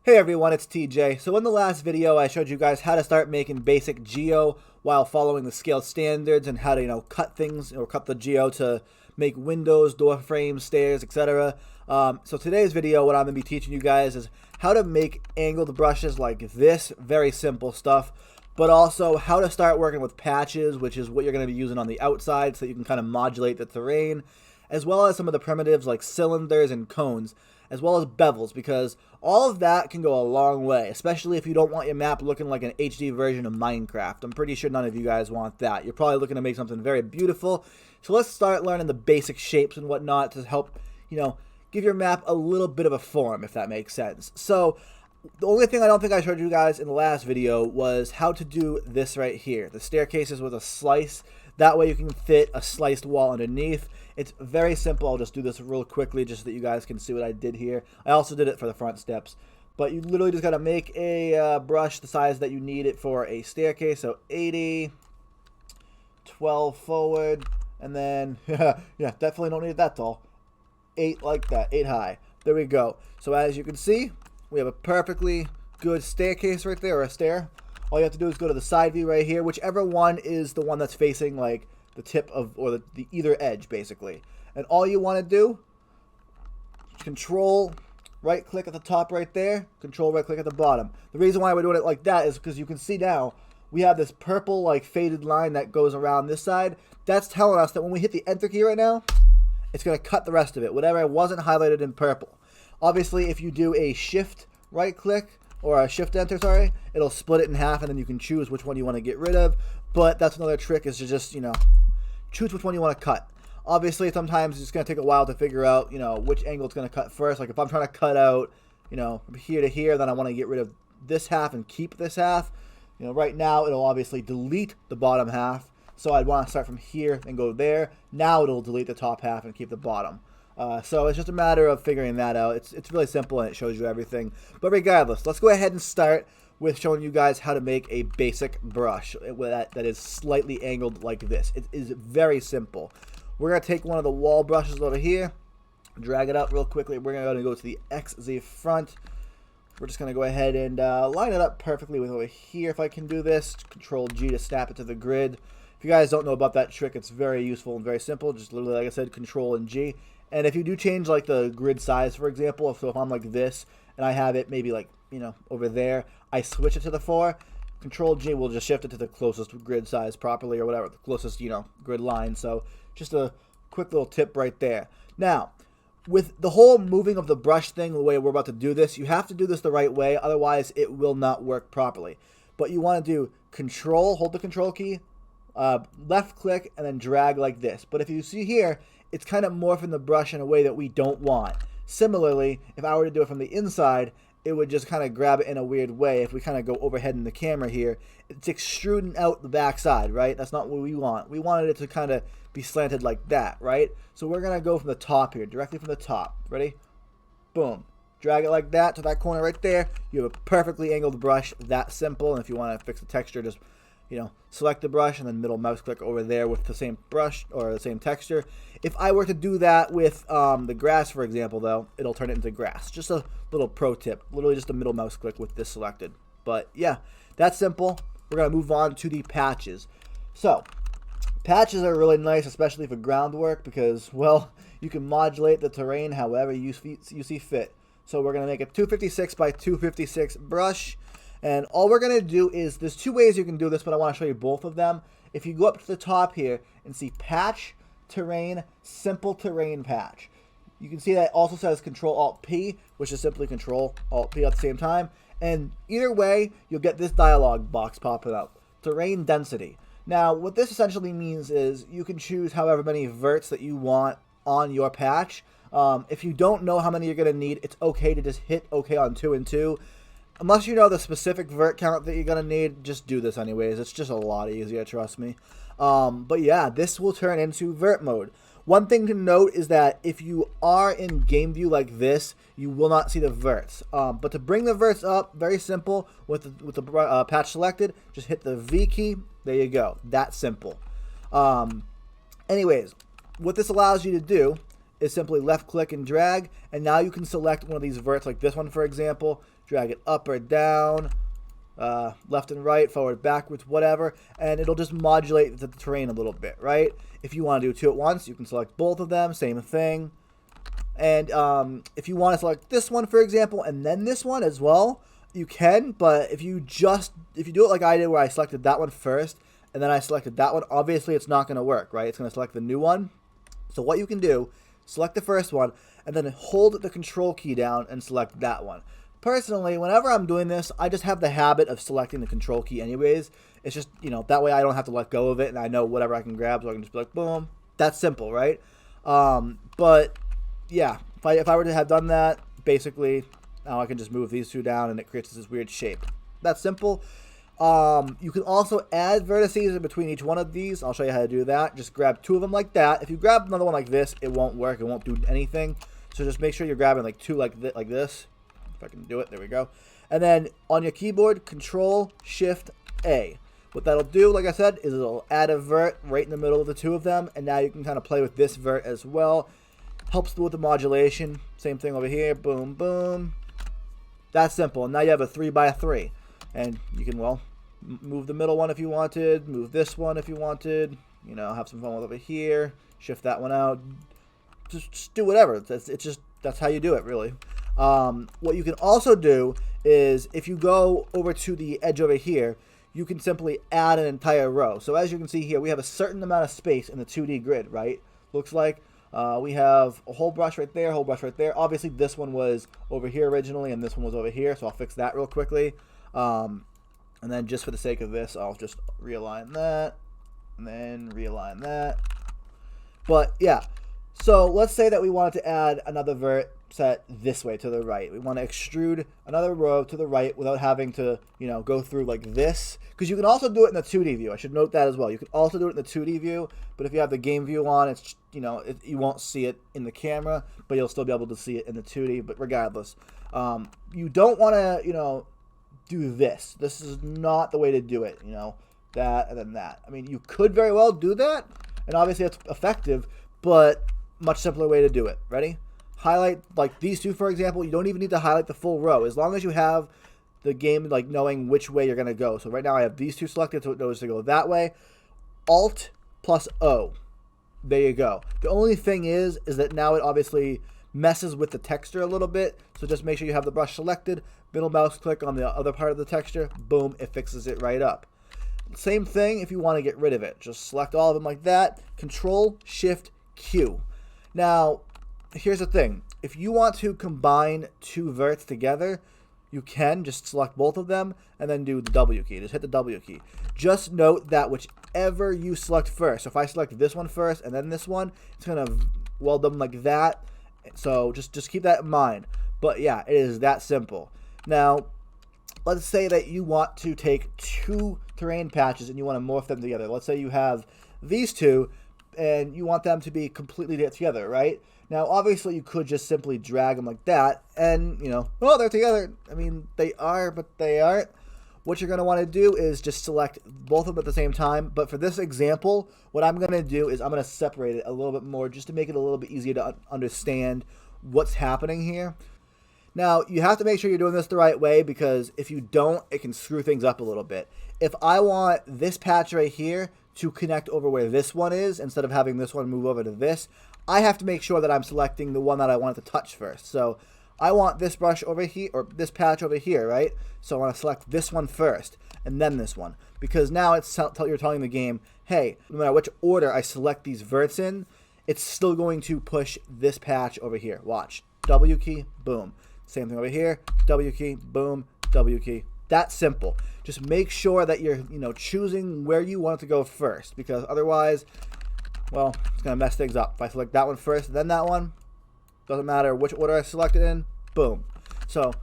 Hey everyone, it's TJ. So in the last video, I showed you guys how to start making basic geo while following the scale standards and how to, cut things or cut the geo to make windows, door frames, stairs, etc. So today's video, what I'm going to be teaching you guys is how to make angled brushes like this, very simple stuff, but also how to start working with patches, which is what you're going to be using on the outside so that you can kind of modulate the terrain, as well as some of the primitives like cylinders and cones, as well as bevels, because all of that can go a long way, especially if you don't want your map looking like an HD version of Minecraft. I'm pretty sure none of you guys want that. You're probably looking to make something very beautiful. So let's start learning the basic shapes and whatnot to help, give your map a little bit of a form, if that makes sense. So the only thing I don't think I showed you guys in the last video was how to do this right here. The staircases with a slice. That way you can fit a sliced wall underneath. It's very simple. I'll just do this real quickly just so that you guys can see what I did here. I also did it for the front steps. But you literally just got to make a brush the size that you need it for a staircase. So 80, 12 forward, and then, yeah, definitely don't need it that tall. 8 like that, 8 high. There we go. So as you can see, we have a perfectly good staircase right there, or a stair. All you have to do is go to the side view right here, whichever one is the one that's facing like the tip of, or the either edge basically. And all you want to do, control right click at the top right there, control right click at the bottom. The reason why we're doing it like that is because you can see now we have this purple like faded line that goes around this side. That's telling us that when we hit the enter key right now, it's going to cut the rest of it, whatever wasn't highlighted in purple. Obviously, if you do a shift right click, or a shift enter, sorry, it'll split it in half and then you can choose which one you want to get rid of. But that's another trick, is to just, choose which one you want to cut. Obviously, sometimes it's going to take a while to figure out, which angle it's going to cut first. Like if I'm trying to cut out, from here to here, then I want to get rid of this half and keep this half. Right now it'll obviously delete the bottom half. So I'd want to start from here and go there. Now it'll delete the top half and keep the bottom. So it's just a matter of figuring that out. It's really simple and it shows you everything. But regardless, let's go ahead and start with showing you guys how to make a basic brush that is slightly angled like this. It is very simple. We're going to take one of the wall brushes over here, drag it up real quickly. We're going to go to the XZ front. We're just going to go ahead and line it up perfectly with over here. If I can do this, Control G to snap it to the grid. If you guys don't know about that trick, it's very useful and very simple. Just literally, like I said, Control and G. And if you do change like the grid size, for example, so if I'm like this and I have it maybe like, over there, I switch it to the 4, Control G will just shift it to the closest grid size properly, or whatever, the closest, grid line. So just a quick little tip right there. Now, with the whole moving of the brush thing, the way we're about to do this, you have to do this the right way, otherwise it will not work properly. But you want to do Control, hold the Control key, left click, and then drag like this. But if you see here, it's kind of morphing the brush in a way that we don't want. Similarly, if I were to do it from the inside, it would just kind of grab it in a weird way. If we kind of go overhead in the camera here, it's extruding out the backside, right? That's not what we want. We wanted it to kind of be slanted like that, right? So we're going to go from the top here, directly from the top. Ready? Boom. Drag it like that to that corner right there. You have a perfectly angled brush. That simple. And if you want to fix the texture, just select the brush and then middle mouse click over there with the same brush or the same texture. If I were to do that with the grass, for example, though, it'll turn it into grass. Just a little pro tip. Literally just a middle mouse click with this selected. But yeah, that's simple. We're going to move on to the patches. So, patches are really nice, especially for groundwork, because, well, you can modulate the terrain however you see fit. So we're going to make a 256 by 256 brush. And all we're going to do is, there's two ways you can do this, but I want to show you both of them. If you go up to the top here and see Patch, Terrain, Simple Terrain Patch, you can see that it also says Control-Alt-P, which is simply Control-Alt-P at the same time. And either way, you'll get this dialog box popping up, Terrain Density. Now, what this essentially means is you can choose however many verts that you want on your patch. If you don't know how many you're going to need, it's okay to just hit OK on 2 and 2. Unless you know the specific vert count that you're going to need, just do this anyways. It's just a lot easier, trust me. But yeah, this will turn into vert mode. One thing to note is that if you are in game view like this, you will not see the verts. But to bring the verts up, very simple, with the patch selected, just hit the V key. There you go. That simple. Anyways, what this allows you to do is simply left click and drag, and now you can select one of these verts, like this one for example, drag it up or down, left and right, forward, backwards, whatever, and it'll just modulate the terrain a little bit, right? If you want to do 2 at once, you can select both of them, same thing. And if you want to select this one, for example, and then this one as well, you can, but if you do it like I did where I selected that one first, and then I selected that one, obviously it's not going to work, right? It's going to select the new one. So what you can do, select the first one, and then hold the control key down and select that one. Personally, whenever I'm doing this, I just have the habit of selecting the control key anyways. It's just, that way I don't have to let go of it, and I know whatever I can grab, so I can just be like, boom. That's simple, right? But, yeah, if I were to have done that, basically, now I can just move these 2 down, and it creates this weird shape. That's simple. You can also add vertices in between each one of these. I'll show you how to do that. Just grab 2 of them like that. If you grab another one like this, it won't work. It won't do anything. So just make sure you're grabbing like 2 like this. If I can do it, there we go. And then on your keyboard, Control-Shift-A. What that'll do, like I said, is it'll add a vert right in the middle of the 2 of them. And now you can kind of play with this vert as well. Helps with the modulation. Same thing over here. Boom, boom. That's simple. And now you have a 3x3. And you can, well, move the middle one if you wanted. Move this one if you wanted. Have some fun with over here. Shift that one out. Just do whatever. That's how you do it, really. What you can also do is if you go over to the edge over here, you can simply add an entire row. So as you can see here, we have a certain amount of space in the 2D grid, right? Looks like we have a whole brush right there, whole brush right there. Obviously, this one was over here originally, and this one was over here, so I'll fix that real quickly. And then just for the sake of this, I'll just realign that, and then realign that. But yeah, so let's say that we wanted to add another vert set this way to the right. We want to extrude another row to the right without having to, go through like this. Because you can also do it in the 2D view. I should note that as well. You can also do it in the 2D view, but if you have the game view on, it's, you won't see it in the camera, but you'll still be able to see it in the 2D. But regardless, you don't want to, do this. This is not the way to do it, that and then that. I mean, you could very well do that, and obviously it's effective, but much simpler way to do it. Ready? Highlight like these 2, for example. You don't even need to highlight the full row as long as you have the game like knowing which way you're going to go. So right now I have these 2 selected, so it knows to go that way. Alt plus O. There you go. The only thing is that now it obviously messes with the texture a little bit. So just make sure you have the brush selected, middle mouse click on the other part of the texture, boom, it fixes it right up. Same thing if you want to get rid of it. Just select all of them like that, Control-Shift-Q. Now, here's the thing. If you want to combine 2 verts together, you can just select both of them and then do the W key. Just hit the W key. Just note that whichever you select first, so if I select this one first and then this one, it's going to weld them like that. So just keep that in mind. But yeah, it is that simple. Now, let's say that you want to take 2 terrain patches and you want to morph them together. Let's say you have these 2 and you want them to be completely together, right? Now, obviously, you could just simply drag them like that and, oh, they're together. I mean, they are, but they aren't. What you're going to want to do is just select both of them at the same time. But for this example, what I'm going to do is I'm going to separate it a little bit more just to make it a little bit easier to understand what's happening here. Now, you have to make sure you're doing this the right way because if you don't, it can screw things up a little bit. If I want this patch right here to connect over where this one is instead of having this one move over to this, I have to make sure that I'm selecting the one that I want it to touch first. So I want this brush over here, or this patch over here, right? So I want to select this one first, and then this one. Because now you're telling the game, hey, no matter which order I select these verts in, it's still going to push this patch over here. Watch. W key, boom. Same thing over here. W key, boom. W key. That's simple. Just make sure that you're, choosing where you want it to go first. Because otherwise, well, it's going to mess things up. If I select that one first, then that one, doesn't matter which order I select it in, boom. So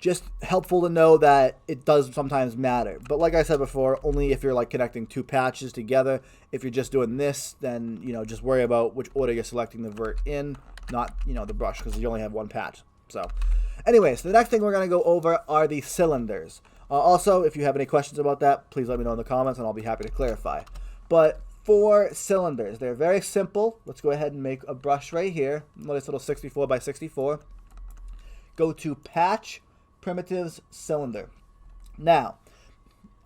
just helpful to know that it does sometimes matter. But like I said before, only if you're like connecting 2 patches together. If you're just doing this, then, just worry about which order you're selecting the vert in, not, the brush, because you only have 1 patch. So anyways, the next thing we're going to go over are the cylinders. Also, if you have any questions about that, please let me know in the comments and I'll be happy to clarify. But for cylinders, they're very simple. Let's go ahead and make a brush right here. Nice little 64 by 64. Go to Patch, primitives, cylinder. Now,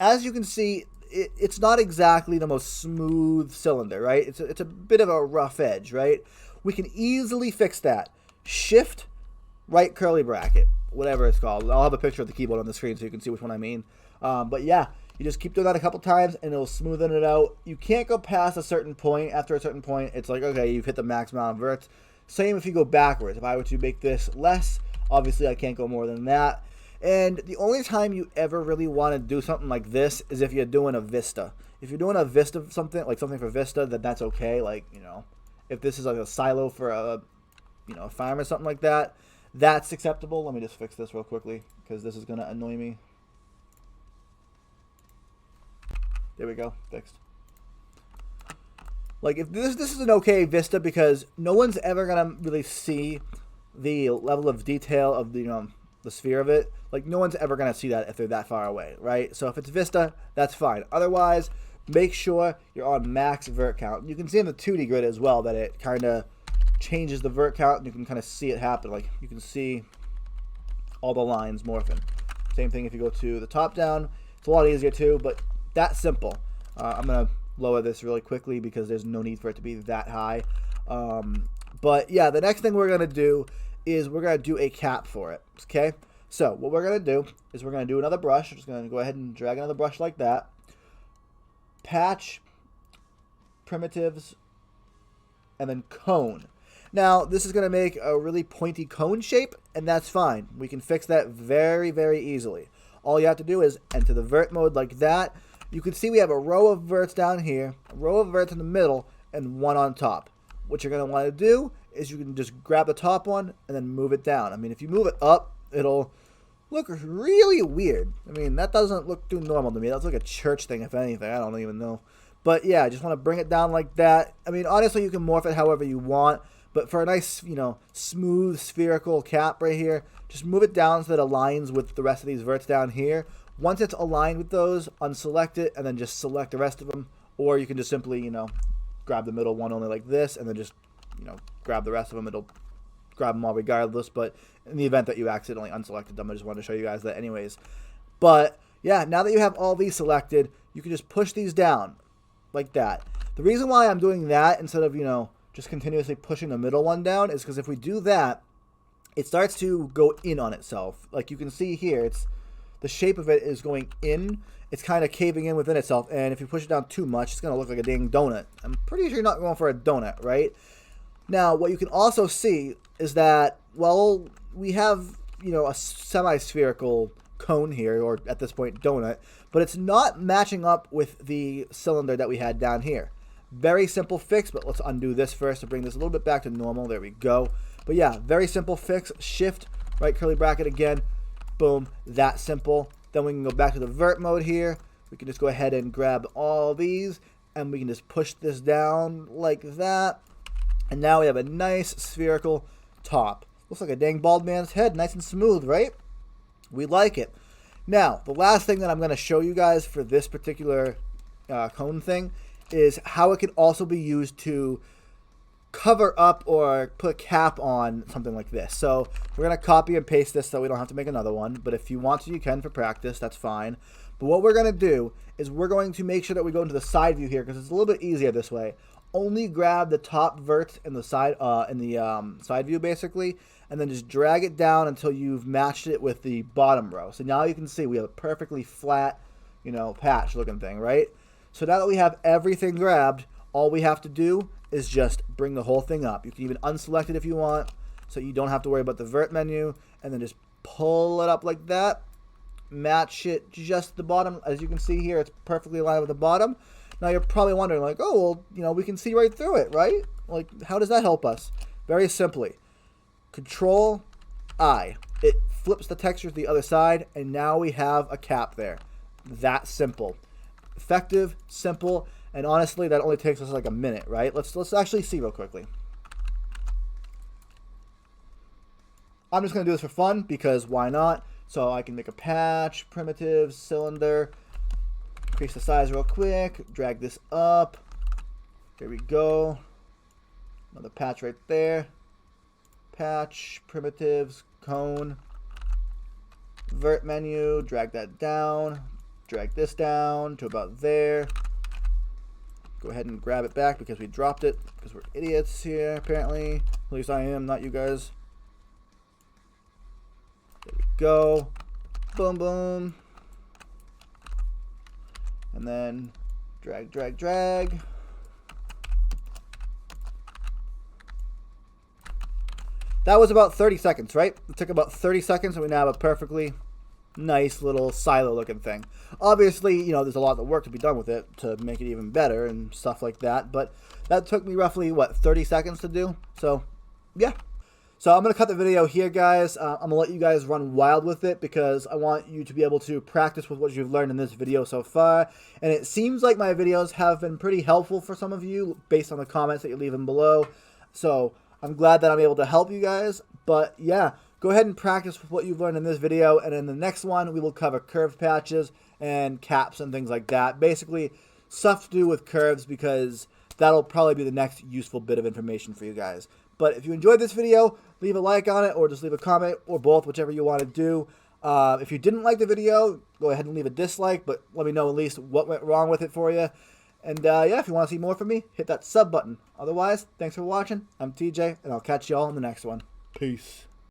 as you can see, it's not exactly the most smooth cylinder, right? It's a bit of a rough edge, right? We can easily fix that. Shift, right curly bracket, whatever it's called. I'll have a picture of the keyboard on the screen so you can see which one I mean. But yeah, you just keep doing that a couple times and it'll smoothen it out. You can't go past a certain point. After a certain point, it's like, okay, you've hit the max amount of verts. Same if you go backwards. If I were to make this less, obviously I can't go more than that. And the only time you ever really want to do something like this is if you're doing a Vista. If you're doing a Vista something, like something for Vista, then that's okay. Like, you know, if this is like a silo for a, you know, a farm or something like that, that's acceptable. Let me just fix this real quickly because this is going to annoy me. There we go, fixed. Like, if this is an okay Vista because no one's ever going to really see the level of detail of the, you know, the sphere of it. Like, no one's ever going to see that if they're that far away, right? So if it's Vista, that's fine. Otherwise, make sure you're on max vert count. You can see in the 2D grid as well that it kind of changes the vert count, and you can kind of see it happen. Like, you can see all the lines morphing. Same thing if you go to the top down. It's a lot easier too, but that's simple. I'm going to lower this really quickly because there's no need for it to be that high. But yeah, the next thing we're going to do is we're going to do a cap for it, okay? So what we're going to do is we're going to do another brush. We're just going to go ahead and drag another brush like that. Patch, primitives, and then cone. Now, this is going to make a really pointy cone shape, and that's fine. We can fix that very, very easily. All you have to do is enter the vert mode like that. You can see we have a row of verts down here, a row of verts in the middle, and one on top. What you're going to want to do is you can just grab the top one and then move it down. I mean, if you move it up, it'll look really weird. I mean, that doesn't look too normal to me. That's like a church thing, if anything. I don't even know. But yeah, I just want to bring it down like that. I mean, honestly, you can morph it however you want. But for a nice, you know, smooth spherical cap right here, just move it down so that it aligns with the rest of these verts down here. Once it's aligned with those, unselect it and then just select the rest of them. Or you can just simply, you know, grab the middle one only like this and then just, you know, grab the rest of them. It'll grab them all regardless. But in the event that you accidentally unselected them, I just wanted to show you guys that anyways. But yeah, now that you have all these selected, you can just push these down like that. The reason why I'm doing that instead of, you know, just continuously pushing the middle one down is because if we do that, it starts to go in on itself. Like you can see here, it's the shape of it is going in. It's kind of caving in within itself, and if you push it down too much, it's going to look like a dang donut. I'm pretty sure you're not going for a donut, right? Now, what you can also see is that, well, we have, you know, a semi-spherical cone here, or at this point, donut, but it's not matching up with the cylinder that we had down here. Very simple fix, but let's undo this first to bring this a little bit back to normal. There we go. But yeah, very simple fix. Shift, right curly bracket again. Boom, that simple. Then we can go back to the vert mode here. We can just go ahead and grab all these, and we can just push this down like that. And now we have a nice spherical top. Looks like a dang bald man's head, nice and smooth, right? We like it. Now, the last thing that I'm going to show you guys for this particular cone thing is how it can also be used to cover up or put a cap on something like this. So we're going to copy and paste this so we don't have to make another one. But if you want to, you can for practice. That's fine. But what we're going to do is we're going to make sure that we go into the side view here because it's a little bit easier this way. Only grab the top vert in the side side view basically, and then just drag it down until you've matched it with the bottom row. So now you can see we have a perfectly flat, you know, patch looking thing, right? So now that we have everything grabbed, all we have to do is just bring the whole thing up. You can even unselect it if you want, so you don't have to worry about the vert menu, and then just pull it up like that. Match it just the bottom. As you can see here, it's perfectly aligned with the bottom. Now you're probably wondering, like, oh, well, you know, we can see right through it, right? Like, how does that help us? Very simply. Control-I. It flips the texture to the other side, and now we have a cap there. That simple. Effective, simple, and honestly, that only takes us like a minute, right? Let's actually see real quickly. I'm just going to do this for fun, because why not? So I can make a patch, primitive, cylinder, increase the size real quick, drag this up. There we go. Another patch right there. Patch, primitives, cone. Vert menu, drag that down, drag this down to about there. Go ahead and grab it back because we dropped it because we're idiots here, apparently. At least I am, not you guys. There we go. Boom, boom. And then drag, drag, drag. That was about 30 seconds, right? It took about 30 seconds and we now have a perfectly nice little silo looking thing. Obviously, you know, there's a lot of work to be done with it to make it even better and stuff like that, but that took me roughly, what, 30 seconds to do? So, yeah. So I'm going to cut the video here, guys. I'm going to let you guys run wild with it because I want you to be able to practice with what you've learned in this video so far. And it seems like my videos have been pretty helpful for some of you based on the comments that you're leaving below. So I'm glad that I'm able to help you guys. But yeah, go ahead and practice with what you've learned in this video. And in the next one, we will cover curved patches and caps and things like that. Basically, stuff to do with curves because that'll probably be the next useful bit of information for you guys. But if you enjoyed this video, leave a like on it or just leave a comment or both, whichever you want to do. If you didn't like the video, go ahead and leave a dislike, but let me know at least what went wrong with it for you. And yeah, if you want to see more from me, hit that sub button. Otherwise, thanks for watching. I'm TJ, and I'll catch you all in the next one. Peace.